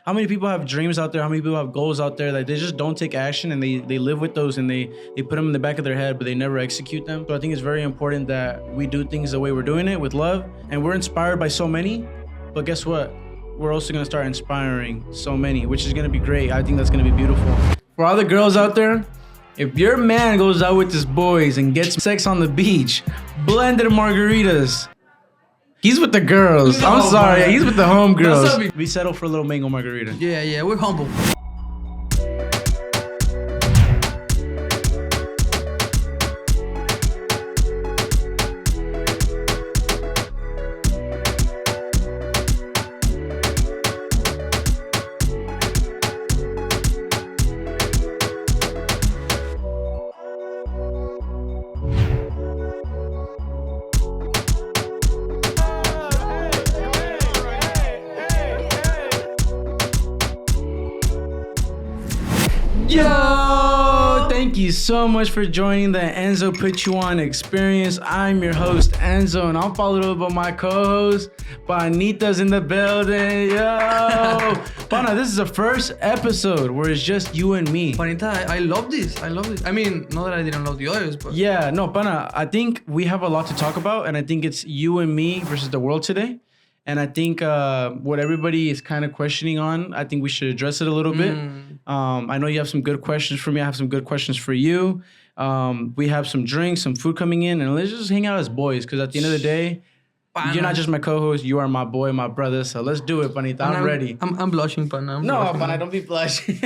how many people have dreams out there? How many people have goals out there that they just don't take action and they live with those and they put them in the back of their head, but they never execute them. So I think it's very important that we do things the way we're doing it with love. And we're inspired by so many, but guess what? We're also going to start inspiring so many, which is going to be great. I think that's going to be beautiful. For all the girls out there, if your man goes out with his boys and gets sex on the beach, blended margaritas, he's with the girls. No, I'm sorry. man. He's with the homegirls. That's not We settle for a little mango margarita. Yeah, we're humble. Yo, thank you so much for joining the Enzo Put You On experience. I'm your host, Enzo, and I'm followed up by my co-host, Panita's in the building. Yo, Pana, this is the first episode where it's just you and me. Panita, I love this. I mean, not that I didn't love the others, but Yeah, no, Pana, I think we have a lot to talk about, and I think it's you and me versus the world today. And I think what everybody is kind of questioning on, I think we should address it a little bit. I know you have some good questions for me. I have some good questions for you. We have some drinks, some food coming in, and let's just hang out as boys. Because at the end of the day, you're not just my co-host. You are my boy, my brother. So let's do it, Panita. I'm ready. I'm blushing, Pana. No, Pana, don't be blushing.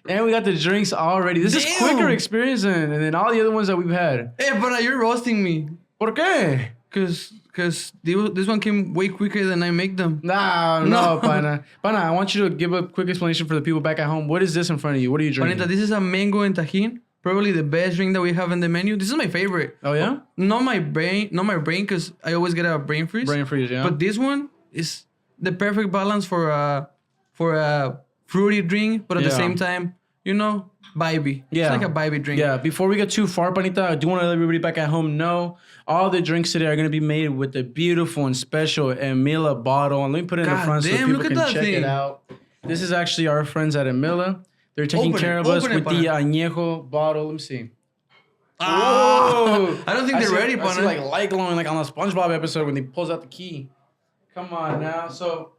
And we got the drinks already. This is Damn. quicker experience than all the other ones that we've had. Hey, Pana, you're roasting me. ¿Por qué? Because this one came way quicker than I make them. No, Pana. Pana, I want you to give a quick explanation for the people back at home. What is this in front of you? What are you drinking? Panita, this is a mango and tajin. Probably the best drink that we have in the menu. This is my favorite. Oh, yeah? Not my brain, because I always get a brain freeze. Brain freeze, yeah. But this one is the perfect balance for a fruity drink, but at the Yeah. same time, vibey. Yeah. It's like a vibey drink. Yeah, before we get too far, Panita, I do want to let everybody back at home know all the drinks today are going to be made with the beautiful and special Emila bottle. And let me put it in the God front so damn, people look at can that check thing. it out. This is actually our friends at Emila. They're taking Open care it, of us open it, with the Pana. añejo bottle. Let me see. I don't think they're ready, I see Pana. like light glowing like on the SpongeBob episode when he pulls out the key. Come on now. So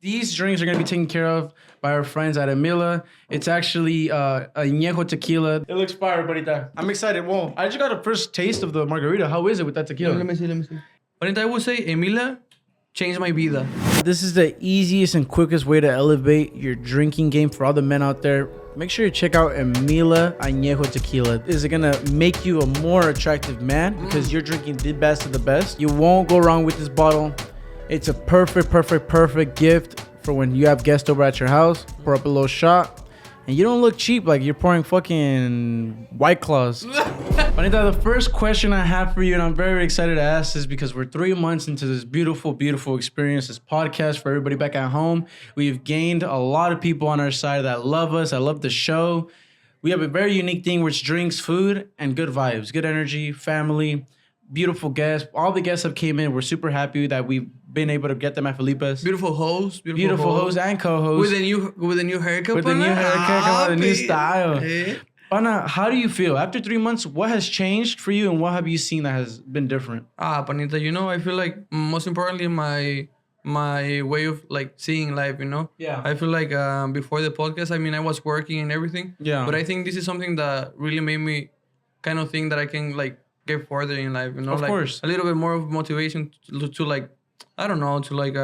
these drinks are going to be taken care of by our friends at Emila. It's actually añejo tequila. It looks fire, Panita. I'm excited. Whoa, I just got a first taste of the margarita. How is it with that tequila? Let me see. But I would say Emila changed my vida. This is the easiest and quickest way to elevate your drinking game for all the men out there. Make sure you check out Emila Añejo Tequila. This is gonna make you a more attractive man because you're drinking the best of the best. You won't go wrong with this bottle. It's a perfect gift for when you have guests over at your house. Pour up a little shot. And you don't look cheap like you're pouring fucking White Claws. Panita, the first question I have for you, and I'm very excited to ask this because we're 3 months into this beautiful experience, this podcast for everybody back at home. We've gained a lot of people on our side that love us. I love the show. We have a very unique thing which drinks, food, and good vibes, good energy, family, beautiful guests. All the guests have came in. We're super happy that we've been able to get them at Felipe's. Beautiful host. Beautiful host and co-host. With a new haircut. With the new haircut, with the new style. Eh? Pana, how do you feel? After 3 months, what has changed for you and what have you seen that has been different? Panita, I feel like most importantly my way of like seeing life, Yeah. I feel like before the podcast, I was working and everything. Yeah. But I think this is something that really made me kind of think that I can like get further in life, Of like course. a little bit more of motivation to like, I don't know, to like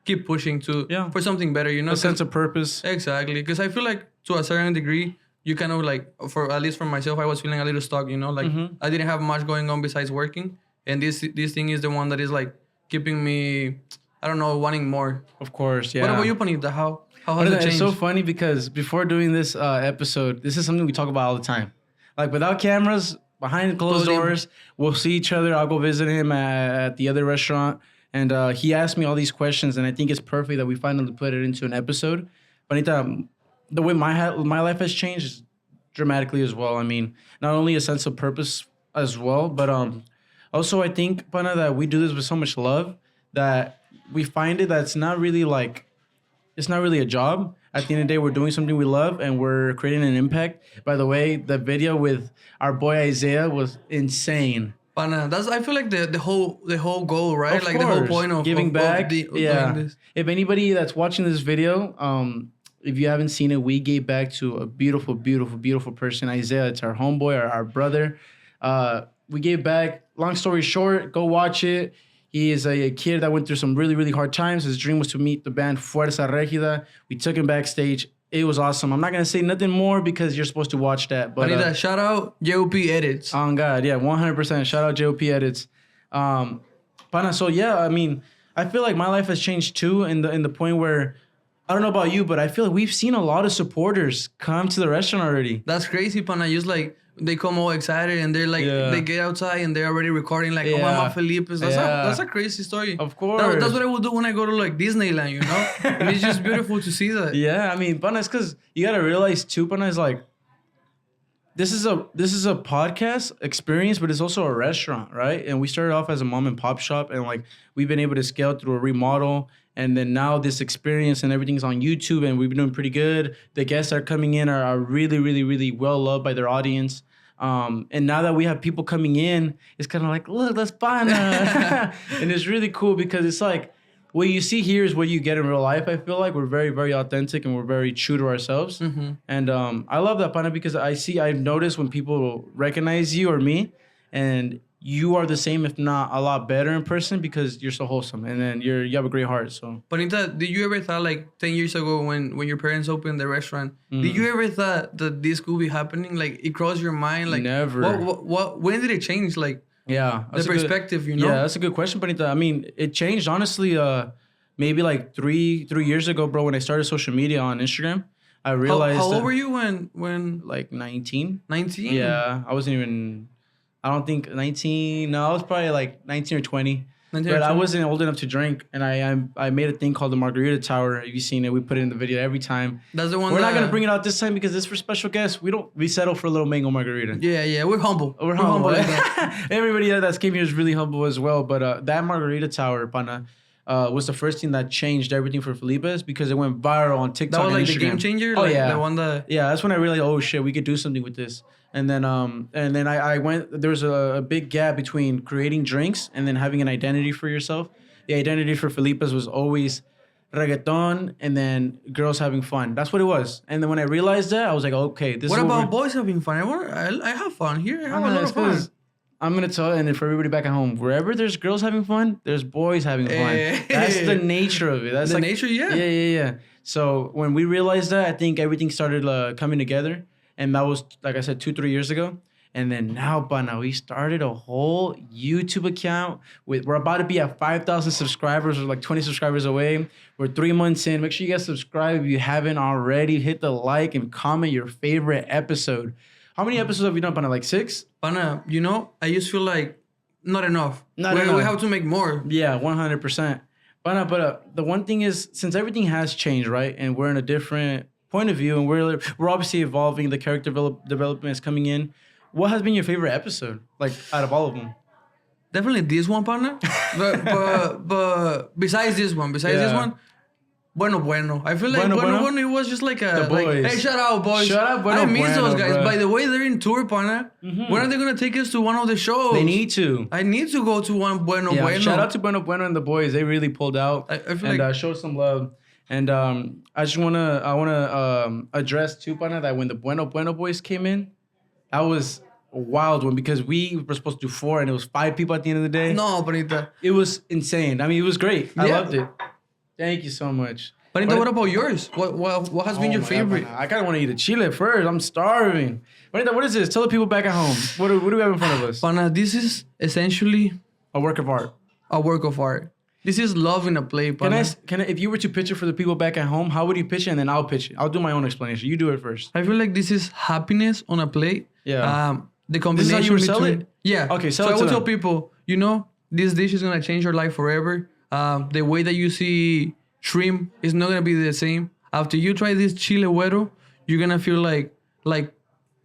keep pushing for something better, A sense of purpose. Exactly, because I feel like to a certain degree, you kind of like, for at least for myself, I was feeling a little stuck, like I didn't have much going on besides working, and this thing is the one that is like keeping me, I don't know, wanting more. Of course, yeah. What about you, Panita? How has it changed? It's so funny because before doing this episode, this is something we talk about all the time. Like without cameras, behind closed doors, we'll see each other. I'll go visit him at the other restaurant. And he asked me all these questions, and I think it's perfect that we finally put it into an episode. Panita, the way my life has changed dramatically as well. I mean, not only a sense of purpose as well, but also I think, Pana, that we do this with so much love that we find it that it's not really like it's not really a job. At the end of the day, we're doing something we love and we're creating an impact. By the way, the video with our boy Isaiah was insane. Pana, that's I feel like the whole goal, right? Of like course. the whole point of giving back. Doing this. If anybody that's watching this video, if you haven't seen it, we gave back to a beautiful, beautiful, beautiful person, Isaiah. It's our homeboy, our brother. We gave back. Long story short, go watch it. He is a kid that went through some really, really hard times. His dream was to meet the band Fuerza Regida. We took him backstage. It was awesome. I'm not going to say nothing more because you're supposed to watch that. But Anita, shout out JOP Edits. On God, yeah, 100%. Shout out JOP Edits. Pana, so yeah, I mean, I feel like my life has changed too in the point where, I don't know about you, but I feel like we've seen a lot of supporters come to the restaurant already. That's crazy, Pana. Just like they come all excited and they're like, they get outside and they're already recording like, oh, Mama Felipe. That's a crazy story. Of course. That's what I would do when I go to like Disneyland, you know? And it's just beautiful to see that. Yeah, I mean, Pana, it's because you got to realize too, Pana, is like, this is a podcast experience, but it's also a restaurant, right? And we started off as a mom and pop shop, and like we've been able to scale through a remodel, and then now this experience and everything's on YouTube, and we've been doing pretty good. The guests that are coming in are really, really, really well loved by their audience. And now that we have people coming in, it's kind of like, look, that's fun, and it's really cool because it's like, what you see here is what you get in real life. I feel like we're very, very authentic and we're very true to ourselves. Mm-hmm. And I love that, Pana, because I've noticed when people recognize you or me, and you are the same, if not a lot better in person because you're so wholesome and then you have a great heart. So, Panita, did you ever thought like 10 years ago when your parents opened the restaurant, did you ever thought that this could be happening? Like it crossed your mind? Like never. What when did it change? Like yeah, the perspective, you know? Yeah, that's a good question, Panita. I mean, it changed honestly. Maybe like three years ago, bro. When I started social media on Instagram, I realized. How old were you when? Like 19. 19. Yeah, I wasn't even. I don't think 19. No, I was probably like 19 or 20. 19 but I wasn't old enough to drink, and I made a thing called the Margarita Tower. Have you seen it? We put it in the video every time. That's the one. We're not gonna bring it out this time because it's for special guests. We settle for a little mango margarita. Yeah, we're humble. We're humble. Like that. Everybody that's came here is really humble as well. But that Margarita Tower, Pana, was the first thing that changed everything for Felipe's because it went viral on TikTok. That was and like Instagram. the game changer. Oh like yeah, the one that. Yeah, that's when I realized, oh shit, we could do something with this. And then I went. There was a big gap between creating drinks and then having an identity for yourself. The identity for Felipe's was always reggaeton and then girls having fun. That's what it was. And then when I realized that, I was like, okay, this. What is about boys having fun? I have fun here. I have a lot of fun. I'm gonna tell, and for everybody back at home, wherever there's girls having fun, there's boys having fun. That's the nature of it. That's the nature, yeah. Yeah. So when we realized that, I think everything started coming together. And that was, like I said, 2-3 years ago. And then now, Pana, we started a whole YouTube account. We're about to be at 5,000 subscribers. We're like 20 subscribers away. We're 3 months in. Make sure you guys subscribe if you haven't already. Hit the like and comment your favorite episode. How many episodes have we done, Pana? Like 6? Pana, I just feel like not enough. We have to make more. Yeah, 100%. Pana, but the one thing is, since everything has changed, right? And we're in a different point of view, and we're obviously evolving. The character development is coming in. What has been your favorite episode, like out of all of them? Definitely this one, partner. but besides this one, Bueno. I feel like Bueno, it was just like a boys. Hey, shout out, boys. Shout out, Bueno. I miss those guys. Bro. By the way, they're in tour, partner. Mm-hmm. When are they gonna take us to one of the shows? They need to. I need to go to one Bueno. Shout out to Bueno and the boys. They really pulled out I feel like showed some love. And I wanna address too, Pana, that when the Bueno boys came in, that was a wild one because we were supposed to do 4 and it was 5 people at the end of the day. No, Panita. It was insane. I mean, it was great. I loved it. Thank you so much. Panita, what about yours? What has been your favorite? God, I kind of want to eat a chile first. I'm starving. Panita, what is this? Tell the people back at home. What do we have in front of us? Pana, this is essentially a work of art. A work of art. This is love in a plate, Pana. Can I, if you were to pitch it for the people back at home, how would you pitch it? And then I'll pitch it. I'll do my own explanation. You do it first. I feel like this is happiness on a plate. Yeah. The combination. This is how you would sell it? Yeah. Okay, so I would tell people, this dish is gonna change your life forever. The way that you see shrimp is not gonna be the same. After you try this chile güero, you're gonna feel like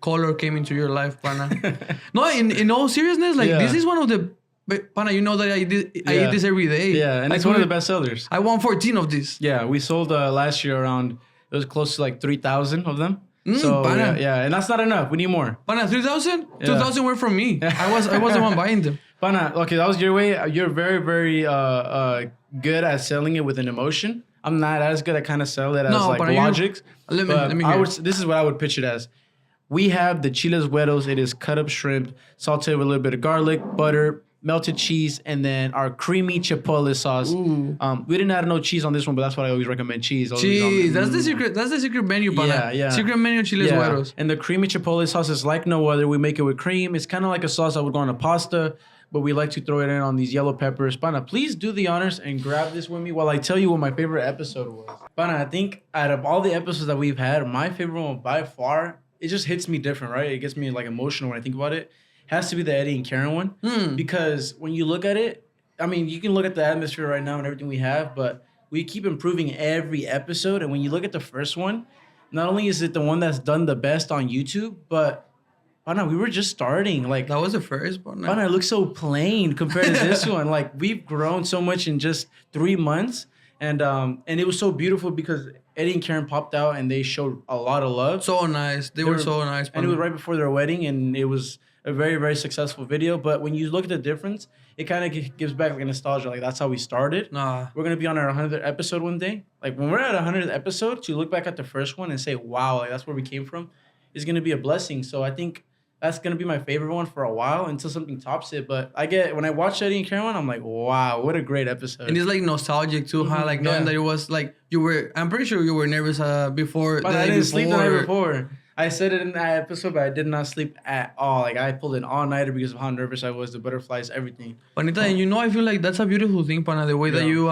color came into your life, Pana. No, in all seriousness, this is one of the but pana, you know that I eat this every day. Yeah, and it's one of the best sellers. I won 14 of these. Yeah, we sold last year around, it was close to like 3,000 of them. So pana. yeah, and that's not enough. We need more. Pana, 3,000? 2,000 were from me. I was the one buying them. Pana, okay, that was your way. You're very, very good at selling it with an emotion. I'm not as good. I kind of sell it as like logics. Let me hear. This is what I would pitch it as. We have the Chilas Güeros. It is cut up shrimp, sauteed with a little bit of garlic, butter, melted cheese, and then our creamy chipotle sauce. We didn't add no cheese on this one, but that's what I always recommend. Cheese. Cheese. That's the secret. That's the secret menu, pana. Yeah. Secret menu Chilas Güeros. And the creamy chipotle sauce is like no other. We make it with cream. It's kind of like a sauce that would go on a pasta, but we like to throw it in on these yellow peppers. Pana, please do the honors and grab this with me while I tell you what my favorite episode was. Pana, I think out of all the episodes that we've had, my favorite one by far, it just hits me different, right? It gets me like emotional when I think about it. Has to be the Eddie and Karen one. Because when you look at it, I mean, you can look at the atmosphere right now and everything we have, but we keep improving every episode. And when you look at the first one, not only is it the one that's done the best on YouTube, but Pana, we were just starting. Like that was the first one. Pana, it looks so plain compared to this one. Like we've grown so much in just 3 months. And it was so beautiful because Eddie and Karen popped out and they showed a lot of love. So nice. They were so nice. And it was right before their wedding, and it was a very, very successful video. But when you look at the difference, it kind of gives back like a nostalgia. Like that's how we started. Nah. We're gonna be on our 100th episode one day. Like when we're at 100th episode, to look back at the first one and say, "Wow, like that's where we came from," is gonna be a blessing. So I think that's gonna be my favorite one for a while until something tops it. But when I watch Eddie and Karen one, I'm like, wow, what a great episode. And it's like nostalgic too, huh? Like knowing that it was like I'm pretty sure you were nervous before. But I didn't sleep the night before. I said it in that episode, but I did not sleep at all. Like I pulled an all-nighter because of how nervous I was, the butterflies, everything. Panita, and I feel like that's a beautiful thing, Pana, the way that you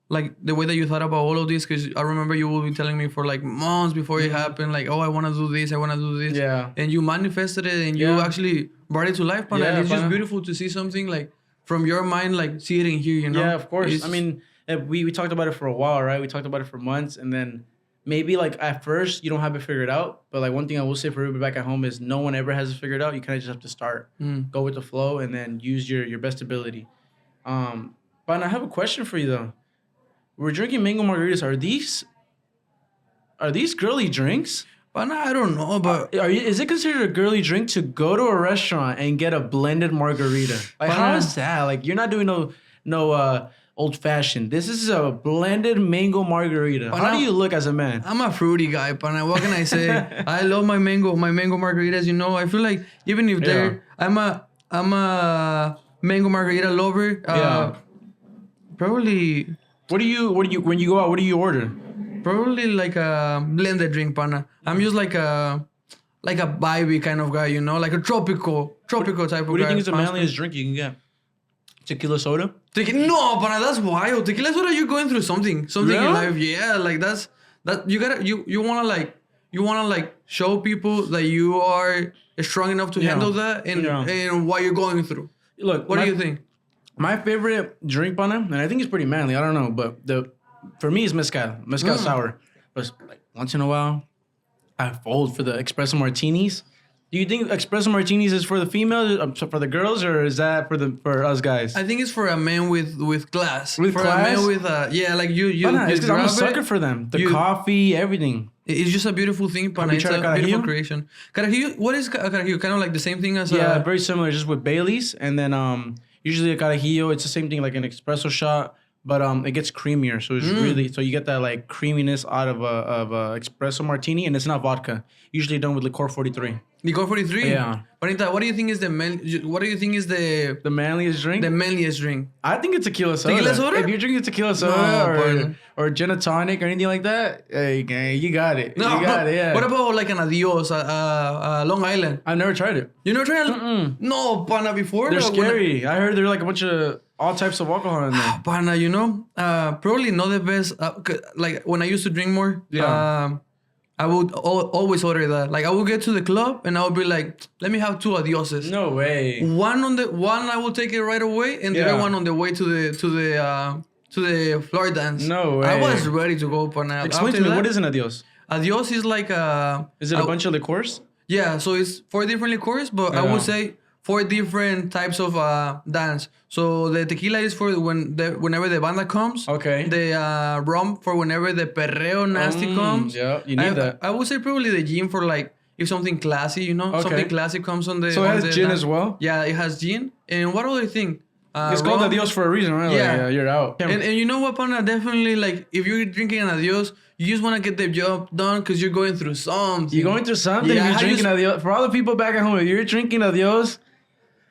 like the way that you thought about all of this, because I remember you will be telling me for like months before it happened, like, oh, I want to do this, I want to do this. Yeah. And you manifested it and you actually brought it to life, Pana. And it's just beautiful to see something like from your mind, like see it in here, you know? Yeah, of course. I mean, we talked about it for a while, right? We talked about it for months, and then maybe like at first you don't have it figured out, but like one thing I will say for everybody back at home is no one ever has it figured out. You kind of just have to start, go with the flow, and then use your best ability. But I have a question for you though. We're drinking mango margaritas. Are these girly drinks? But I don't know, but Is it considered a girly drink to go to a restaurant and get a blended margarita? Like how is that? Like you're not doing no old fashioned. This is a blended mango margarita. How do you look as a man? I'm a fruity guy, but what can I say? I love my mango margaritas. I feel like even if I'm a mango margarita lover. Probably. When you go out, what do you order? Probably like a blended drink, pana. I'm just like a vibey kind of guy, like a tropical type of guy. What do you think is the manliest drink you can get? Tequila soda? No, pana, that's wild. Tequila soda, you're going through something really? In life. Yeah, like that. You wanna show people that you are strong enough to handle that and what you're going through. Look, what do you think? My favorite drink, pana, and I think it's pretty manly. I don't know, but for me, it's mezcal sour. But like once in a while, I fold for the espresso martinis. Do you think espresso martinis is for the females, for the girls, or is that for us guys? I think it's for a man with class. With class? A man with like you. It's because I'm a sucker for them. The coffee, everything. It's just a beautiful thing, pana. It's a beautiful creation. Carajillo, what is carajillo? Kind of like the same thing as very similar, just with Baileys, and then usually a carajillo, it's the same thing like an espresso shot, but it gets creamier. So it's so you get that like creaminess out of a espresso martini, and it's not vodka. Usually done with liqueur 43. Liqueur 43? Yeah. Panita, what do you think is the manliest drink? The manliest drink. I think it's tequila soda. Tequila soda? If you're drinking tequila soda or gin and tonic or anything like that, hey, you got it. No, you got it, yeah. What about like an Adios, Long Island? I've never tried it. You never tried it? No, pana, before? They're scary. I heard there are like a bunch of all types of alcohol in there. Pana, probably not the best. Like when I used to drink more, I would always order that. Like I would get to the club and I would be like, let me have 2 Adioses. No way. One I will take it right away, and the other one on the way to the floor dance. No way. I was ready to go, pana. Explain to me, what is an Adios? Adios is like Is it a bunch of liqueurs? Yeah, so it's 4 different liqueurs, but I would say 4 different types of dance. So the tequila is for whenever the banda comes. Okay. The rum for whenever the perreo nasty comes. Yeah, you need that. I would say probably the gin for like if something classy, you know, Okay. something classy comes on the. So it on has the gin dance. as well? Yeah, it has gin. And what other thing? It's called rum. Adios for a reason, right? Yeah. Like, you're out. And you know what, Pana? Definitely, like, if you're drinking an Adios, you just want to get the job done because you're going through something. You're going through something. Yeah, If you're drinking Adios. For all the people back at home, if you're drinking Adios,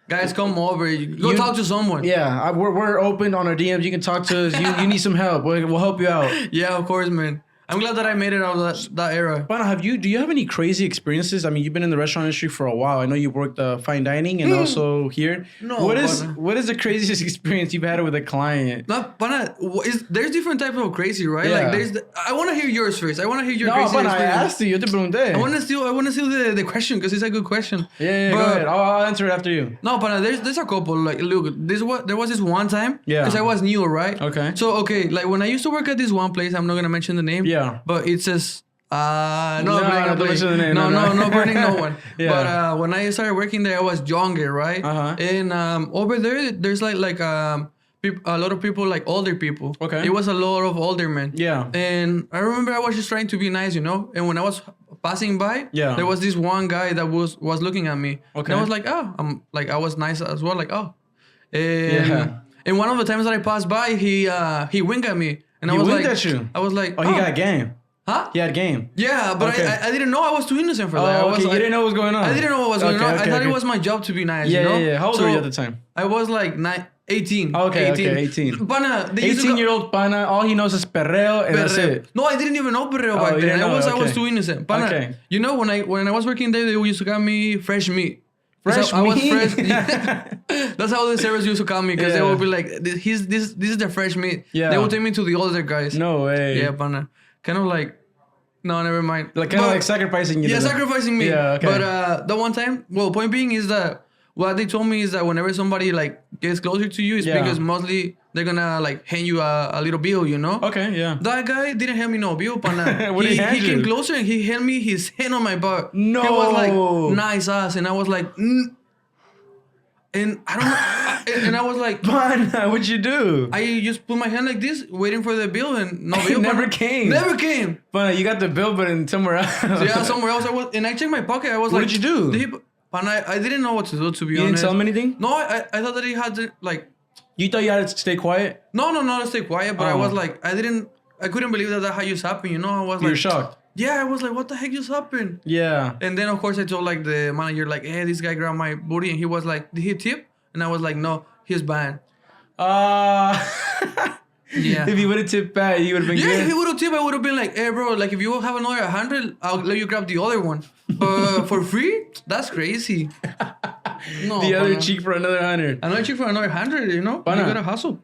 guys, come over. Go talk to someone. yeah, we're open on our DMs. You can talk to us. You need some help. We'll help you out. Yeah, of course, man. I'm glad that I made it out of that era. Pana, do you have any crazy experiences? I mean, you've been in the restaurant industry for a while. I know you worked fine dining and also here. No, what Pana. is the craziest experience you've had with a client? No, Pana, there's different type of crazy, right? Yeah. Like I want to hear yours first. I want to hear your No, crazy Pana, I experience. asked you. Yo te pregunté. I want to steal the question because it's a good question. Yeah, go ahead. I'll answer it after you. No, but there's a couple. Like, look, there was this one time. Yeah. Because I was new, right? Okay. So like when I used to work at this one place, I'm not gonna mention the name. Yeah. But it says don't mention the name, no burning no one. Yeah. But when I started working there, I was younger, right? Uh-huh. And over there, there's like a lot of people, like older people. Okay. It was a lot of older men. Yeah. And I remember I was just trying to be nice, you know. And when I was passing by, Yeah. there was this one guy that was looking at me. Okay. And I was like, oh, I was nice as well, like, oh. Yeah. And one of the times that I passed by, he winked at me, and I He was winked like, at you? I was like, Oh, he got game. huh? He had game. Yeah, but Okay. I didn't know. I was too innocent for that. I Oh, was okay. like, You didn't know what was going on. I didn't know what was going on. I thought okay. it was my job to be nice. Yeah, you know? yeah. How old were you at the time? I was like 18. Okay, 18. Pana, they used to 18-year-old Pana, all he knows is perreo, and that's it. No, I didn't even know perreo Oh, back you then. didn't know, I was okay. too innocent. Pana, Okay. you know when I was working there, they used to call me fresh meat. Fresh I was meat? fresh. That's how the servers used to call me because they Yeah. would be like, "This is the fresh meat." Yeah. They would take me to the older guys. No way. Yeah, Pana. Kind of like, no, never mind. Like kind of But- like sacrificing you. yeah, to them. sacrificing me. Yeah, okay. But the one time, well, point being is that what they told me is that whenever somebody like gets closer to you, it's Yeah. because mostly they're gonna like hand you a little bill, you know? Okay, yeah. That guy didn't hand me no bill, pana. What did he hand came you? closer and he handed me his hand on my butt. No. He was like, nice ass. And I was like, and I don't know. And I was like, Pana, what'd you do? I just put my hand like this, waiting for the bill, and no It bill. never pana. came. Never came. Pana, you got the bill button somewhere else. So yeah, somewhere else. And I checked my pocket. I was What like, did you do? Pana, I didn't know what to do, to be You didn't honest. tell him anything? No, I thought that he had to, like, You thought you had to stay quiet? no, to stay quiet, but I Oh. was like, I couldn't believe that how just happened, you know? I was You were like, shocked. yeah, I was like, what the heck just happened? Yeah. And then, of course, I told, like, the manager, like, hey, this guy grabbed my booty, and he was like, did he tip? And I was like, no, he's banned. Yeah. If you would have tipped back, you would have been Yeah, good. if he would have tipped, I would have been like, hey, bro, like, if you have another 100, I'll let you grab the other one. But for free? That's crazy. No, The other pana. cheek for another 100. Another cheek for another 100, you know? Pana. You gotta hustle.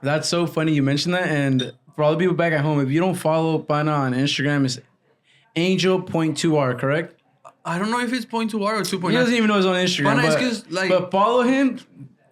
That's so funny you mentioned that. And for all the people back at home, if you don't follow Pana on Instagram, it's angel.2r, correct? I don't know if it's 0.2R or 2.9. He doesn't even know his own Instagram. Pana is But, 'cause, like- but follow him.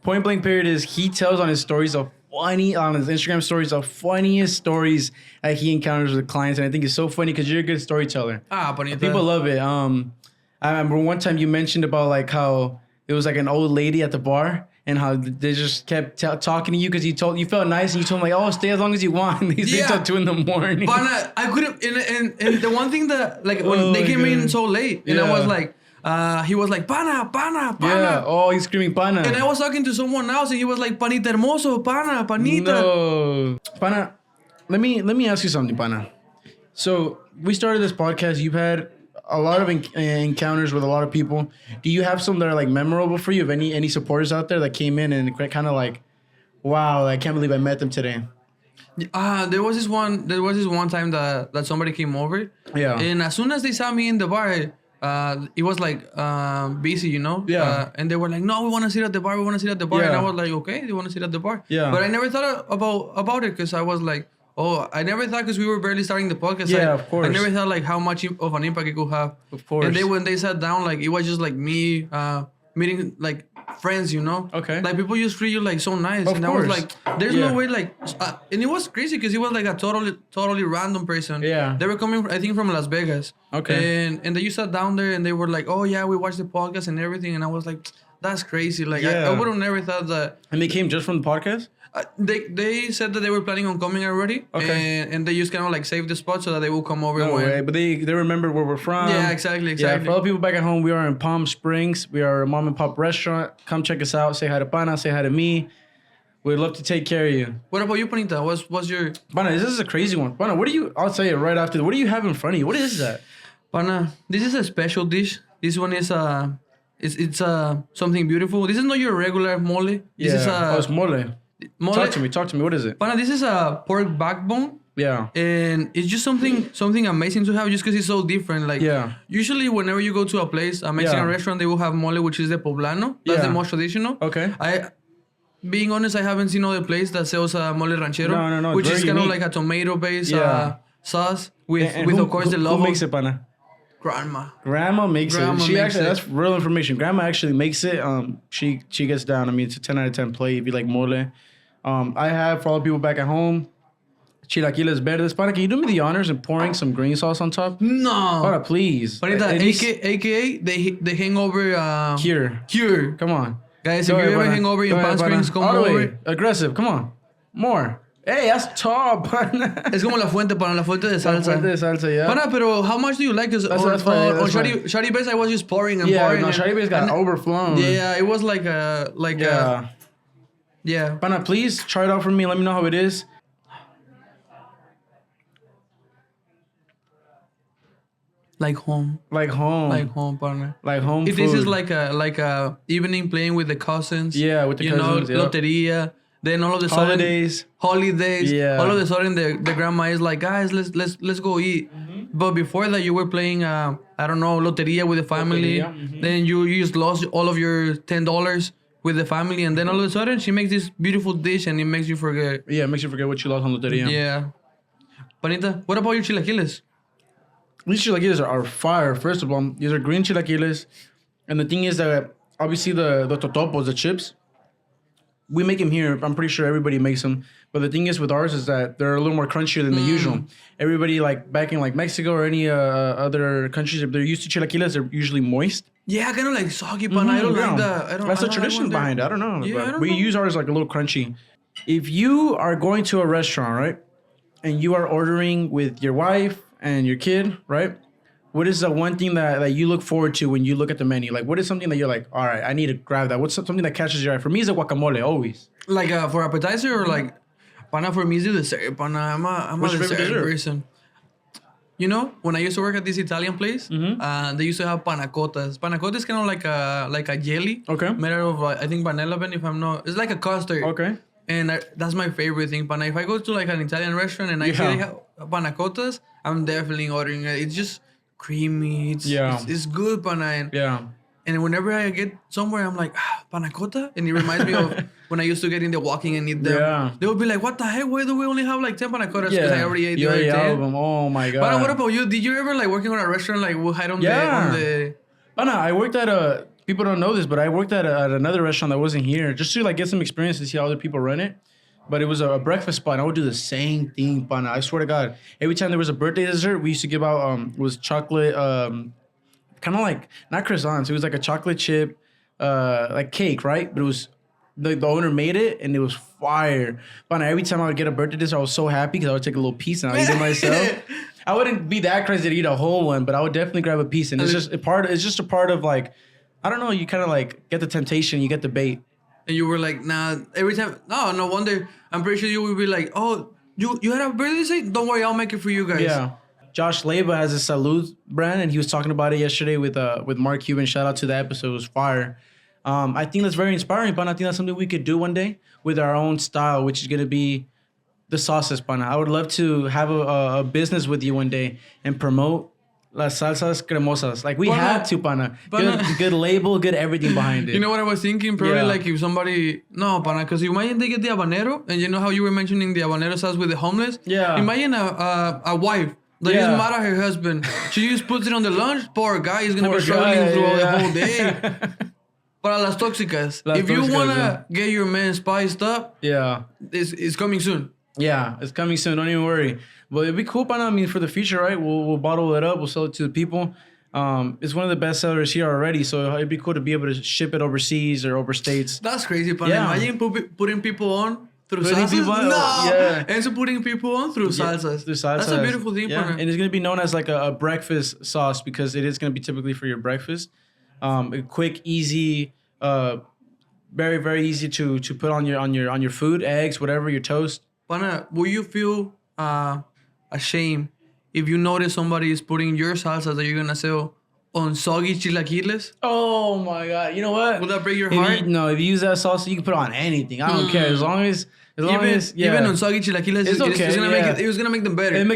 Point blank period is he tells on his stories of on his Instagram stories the funniest stories that he encounters with clients. And I think it's so funny because you're a good storyteller. Panita. People love it. I remember one time you mentioned about like how it was like an old lady at the bar and how they just kept talking to you because you felt nice and you told them like, oh, stay as long as you want. They stayed Yeah. till 2 a.m. Pana, I couldn't, and the one thing that, like, when Oh they my came in God. so late, and I Yeah. was like, he was like, pana. Yeah. Oh, he's screaming Pana. And I was talking to someone else, and he was like, panita hermoso, panita. No. Pana, let me ask you something, Pana. So we started this podcast. You've had a lot of encounters with a lot of people. Do you have some that are like memorable for you? Of any supporters out there that came in and kind of like, wow, I can't believe I met them today. There was this one time that somebody came over. Yeah. And as soon as they saw me in the bar, it was like busy, you know? Yeah. And they were like, no, we want to sit at the bar. And Yeah. I was like, okay, they want to sit at the bar. Yeah. But I never thought about it because I was like, oh, I never thought because we were barely starting the podcast. Yeah, I, of course. I never thought like how much of an impact it could have. Of course. And when they sat down, like it was just like me meeting like friends, you know? Okay. Like people just treat you like so nice. Of and course. I was like, there's Yeah. no way like, and it was crazy because he was like a totally random person. Yeah. They were coming, I think, from Las Vegas. Okay. And then you sat down there and they were like, oh yeah, we watched the podcast and everything. And I was like, That's crazy. Like Yeah. I would have never thought that. And they came just from the podcast? They said that they were planning on coming already. Okay. And they just kind of like save the spot so that they will come over. No when, way. But they remember where we're from. Yeah, exactly. Yeah, for all the people back at home, we are in Palm Springs. We are a mom and pop restaurant. Come check us out. Say hi to Pana. Say hi to me. We'd love to take care of you. What about you, Panita? What's your... Pana, this is a crazy one. Pana, what do you... I'll tell you right after. What do you have in front of you? What is that? Pana, this is a special dish. This one is it's something beautiful. This is not your regular mole. This is it's mole. Mole. Talk to me. What is it? Pana, this is a pork backbone. Yeah. And it's just something amazing to have just because it's so different. Like, Yeah. usually whenever you go to a place, a Mexican restaurant, they will have mole, which is the poblano. That's the most traditional. Okay. Being honest, I haven't seen other place that sells mole ranchero. No. Which is kind of unique. like a tomato-based sauce with who, of course, the logo. Who makes it, Pana? Grandma makes Grandma it. She makes actually, it. that's real information. Grandma actually makes it. She gets down. I mean, it's a 10 out of 10 plate if you like mole. I have, for all the people back at home, chilaquiles verdes. Pana, can you do me the honors and pouring some green sauce on top? No. Pana, please. Panita, AKA the hangover... Cure. Come on. Guys, if you ever hang over in Palm Springs, come over. Aggressive, come on. More. Hey, that's tall, Pana. Es como la fuente, Pana, la fuente de salsa. La fuente de salsa, yeah. Pana, pero how much do you like? Because on Shadi Base, I was just pouring and pouring. Yeah, no, Shadi Base got overflown. Yeah, it was like yeah. Pana, please try it out for me. Let me know how it is. Like home, partner. Like home food. This is like a evening playing with the cousins. Yeah, with the cousins. Loteria. Then all of a sudden, holidays. Yeah. All of a sudden, the grandma is like, guys, let's go eat. Mm-hmm. But before that, you were playing, I don't know, loteria with the family. Mm-hmm. Then you just lost all of your $10 with the family, and then all of a sudden, she makes this beautiful dish, and it makes you forget. Yeah, it makes you forget what you lost on loteria. Yeah. Panita, what about your chilaquiles? These chilaquiles are fire. First of all, these are green chilaquiles. And the thing is that obviously the totopos, the chips, we make them here. I'm pretty sure everybody makes them. But the thing is with ours is that they're a little more crunchier than the usual. Everybody like back in like Mexico or any other countries, if they're used to chilaquiles, they're usually moist. Yeah, kind of like soggy, but I don't like that. That's the tradition behind it. I don't know. Yeah, we use ours like a little crunchy. If you are going to a restaurant, right, and you are ordering with your wife and your kid, right? What is the one thing that you look forward to when you look at the menu? Like, what is something that you're like, all right, I need to grab that? What's something that catches your eye? For me, it's a guacamole, always. Like for appetizer or like, Pana, for me, it's the dessert. Pana, I'm a dessert person. You know, when I used to work at this Italian place, they used to have panacotas. Panacota is kind of like a jelly. Okay. Made out of, I think, vanilla bean, if I'm not... It's like a custard. Okay. And that's my favorite thing, Pana. If I go to like an Italian restaurant and I see they have panacotas, I'm definitely ordering it. It's just creamy. It's good, Pana. And whenever I get somewhere, I'm like, panacota? And it reminds me of when I used to get in the walking and eat them. Yeah. They would be like, what the heck? Why do we only have like 10 panacotas? Because I already ate the other 10. Oh my God. But what about you? Did you ever like working on a restaurant like hide on the... Pana, I worked at people don't know this, but I worked at another restaurant that wasn't here just to like get some experience to see how other people run it. But it was a breakfast spot. And I would do the same thing, Pana. I swear to God. Every time there was a birthday dessert, we used to give out was chocolate, kind of like not croissants. It was like a chocolate chip, like cake, right? But it was the owner made it and it was fire. Pana, every time I would get a birthday dessert, I was so happy because I would take a little piece and I would eat it myself. I wouldn't be that crazy to eat a whole one, but I would definitely grab a piece. And it's just a part of like, I don't know. You kind of like get the temptation, you get the bait. And you were like, nah, every time, no wonder. I'm pretty sure you would be like, oh, you had a birthday dessert? Don't worry, I'll make it for you guys. Yeah. Josh Leba has a Salud brand, and he was talking about it yesterday with Mark Cuban. Shout out to that episode. It was fire. I think that's very inspiring, Pana. I think that's something we could do one day with our own style, which is going to be the sauces, Pana. I would love to have a business with you one day and promote las salsas cremosas. Like, we had to, Pana. Good label, good everything behind it. You know what I was thinking? Probably like if somebody... No, Pana, because you imagine they get the habanero, and you know how you were mentioning the habanero sauce with the homeless? Yeah. Imagine a wife that is mad at her husband. She just puts it on the lunch. Poor guy, he's going to be struggling through the whole day. Para las tóxicas. If you want to get your man spiced up, it's coming soon. Yeah, it's coming soon. Don't even worry. But it'd be cool, Pana. I mean, for the future, right? We'll bottle it up. We'll sell it to the people. It's one of the best sellers here already, so it'd be cool to be able to ship it overseas or over states. That's crazy, but Yeah. imagine putting people on through Putting salsas. people on? No, Yeah. and so putting people on through salsas. Through salsas. That's a beautiful thing, yeah. partner. And it's gonna be known as like a breakfast sauce because it is gonna be typically for your breakfast. A quick, easy, very very easy to put on your food, eggs, whatever, your toast. Pana, will you feel ashamed if you notice somebody is putting your salsas that you're gonna sell on soggy chilaquiles? Oh my god! You know what? Will that break your If heart? if you use that salsa, you can put it on anything. I don't care as long as Even on soggy chilaquiles, It's okay, it was gonna make them better. And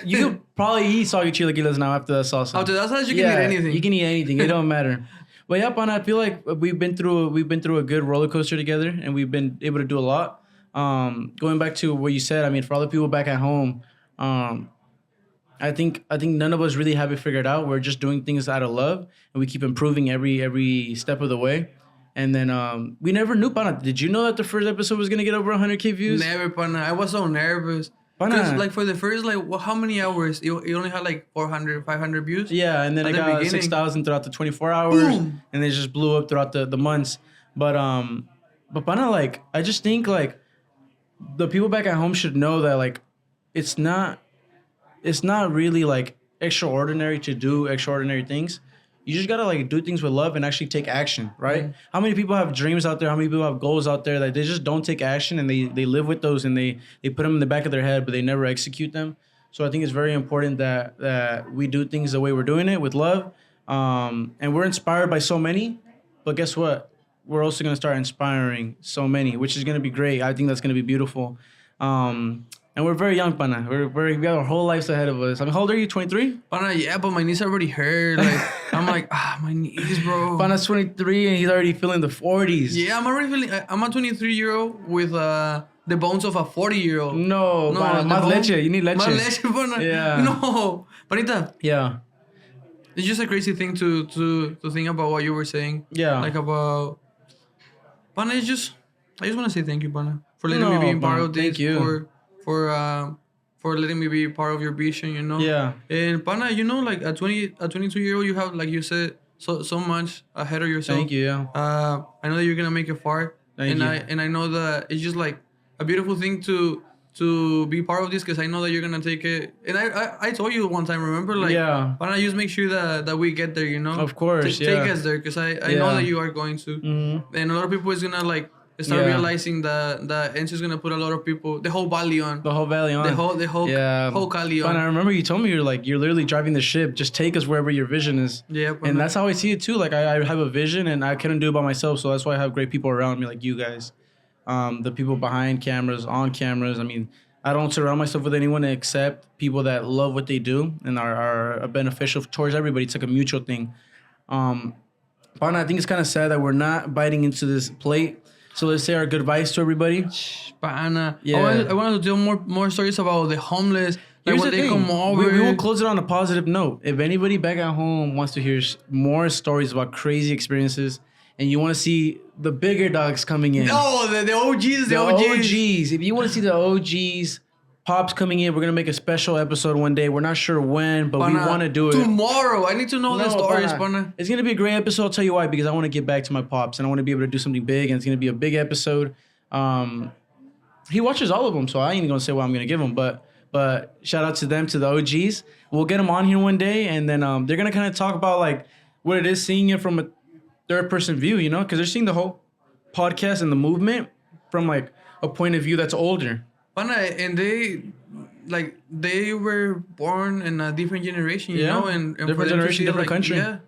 you could probably eat soggy chilaquiles now after that salsa. After that sauce, you can eat anything. You can eat anything. It don't matter. But yeah, Pana, I feel like we've been through a good roller coaster together, and we've been able to do a lot. Going back to what you said, I mean, for all the people back at home, I think none of us really have it figured out. We're just doing things out of love, and we keep improving every step of the way. And then we never knew, Pana. Did you know that the first episode was gonna get over 100K views? Never, Pana. I was so nervous. Pana. Because like for the first how many hours? It only had like 400, 500 views. Yeah, and then it got 6,000 throughout the 24 hours, Boom. and it just blew up throughout the months. But Pana, like, I just think like the people back at home should know that like it's not really like extraordinary to do extraordinary things. You just gotta like do things with love and actually take action, right? Mm-hmm. How many people have dreams out there? How many people have goals out there that they just don't take action and they live with those and they put them in the back of their head, but they never execute them. So I think it's very important that we do things the way we're doing it with love. And we're inspired by so many, but guess what? We're also gonna start inspiring so many, which is gonna be great. I think that's gonna be beautiful. And we're very young, Pana. We have our whole lives ahead of us. I mean, how old are you? 23? Pana, yeah, but my knees already hurt. Like I'm like, my knees, bro. Pana's 23 and he's already feeling the 40s. Yeah, I'm already feeling. I'm a 23-year-old with the bones of a 40-year-old. No, Pana, más leche. You need leche. Más leche, Pana. Yeah. No, Panita. Yeah. It's just a crazy thing to think about what you were saying. Yeah. Like about Pana. I just want to say thank you, Pana, for letting me be part of this. Thank you. For letting me be part of your vision, you know. Yeah. And Pana, you know, like a 22-year-old, you have, like you said, so much ahead of yourself. Thank you. Yeah. I know that you're gonna make it far. Thank you. I know that it's just like a beautiful thing to be part of this, because I know that you're gonna take it. And I told you one time, remember, like, Yeah. Pana, just make sure that we get there, you know. Of course, Take us there, because I know that you are going to. Mm-hmm. And a lot of people is gonna like start realizing that Enzo is gonna put a lot of people, the whole valley on. The whole valley on. The whole Cali on. But I remember you told me you're literally driving the ship. Just take us wherever your vision is. Yeah, and that's how I see it too. Like I have a vision and I couldn't do it by myself, so that's why I have great people around me like you guys, the people behind cameras, on cameras. I mean, I don't surround myself with anyone except people that love what they do and are beneficial towards everybody. It's like a mutual thing. But I think it's kind of sad that we're not biting into this plate. So let's say our goodbyes to everybody. Pana. Yeah. I wanted to tell more stories about the homeless. Like Here's when the they thing. come over. We will close it on a positive note. If anybody back at home wants to hear more stories about crazy experiences and you want to see the bigger dogs coming in. Oh, the OGs, The OGs. If you want to see the OGs, Pops coming in, we're going to make a special episode one day. We're not sure when, but we want to do it. Tomorrow. I need to know the stories, Pana. It's going to be a great episode. I'll tell you why, because I want to get back to my Pops and I want to be able to do something big, and it's going to be a big episode. He watches all of them, so I ain't going to say what I'm going to give him, but shout out to them, to the OGs. We'll get them on here one day, and then they're going to kind of talk about like what it is seeing it from a third-person view, you know, because they're seeing the whole podcast and the movement from like a point of view that's older. Pana, and they were born in a different generation, you know, and different for them to generation, see, different like, country.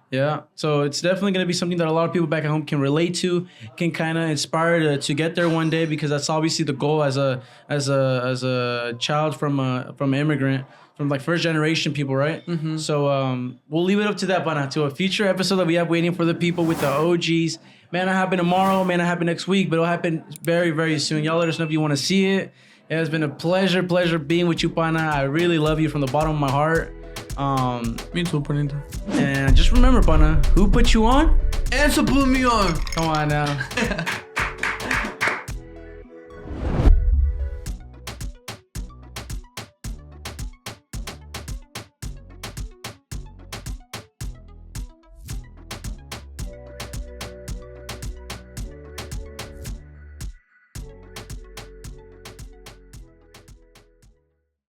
Yeah. So it's definitely going to be something that a lot of people back at home can relate to, can kind of inspire to get there one day, because that's obviously the goal as a child from an immigrant, from like first generation people, right? Mm-hmm. So we'll leave it up to that, Pana, to a future episode that we have waiting for the people with the OGs. May not happen tomorrow, may not happen next week, but it'll happen very, very soon. Y'all let us know if you want to see it. It has been a pleasure being with you, Pana. I really love you from the bottom of my heart. Me too, Panita. And just remember, Pana, who put you on? Enzo put me on. Come on now.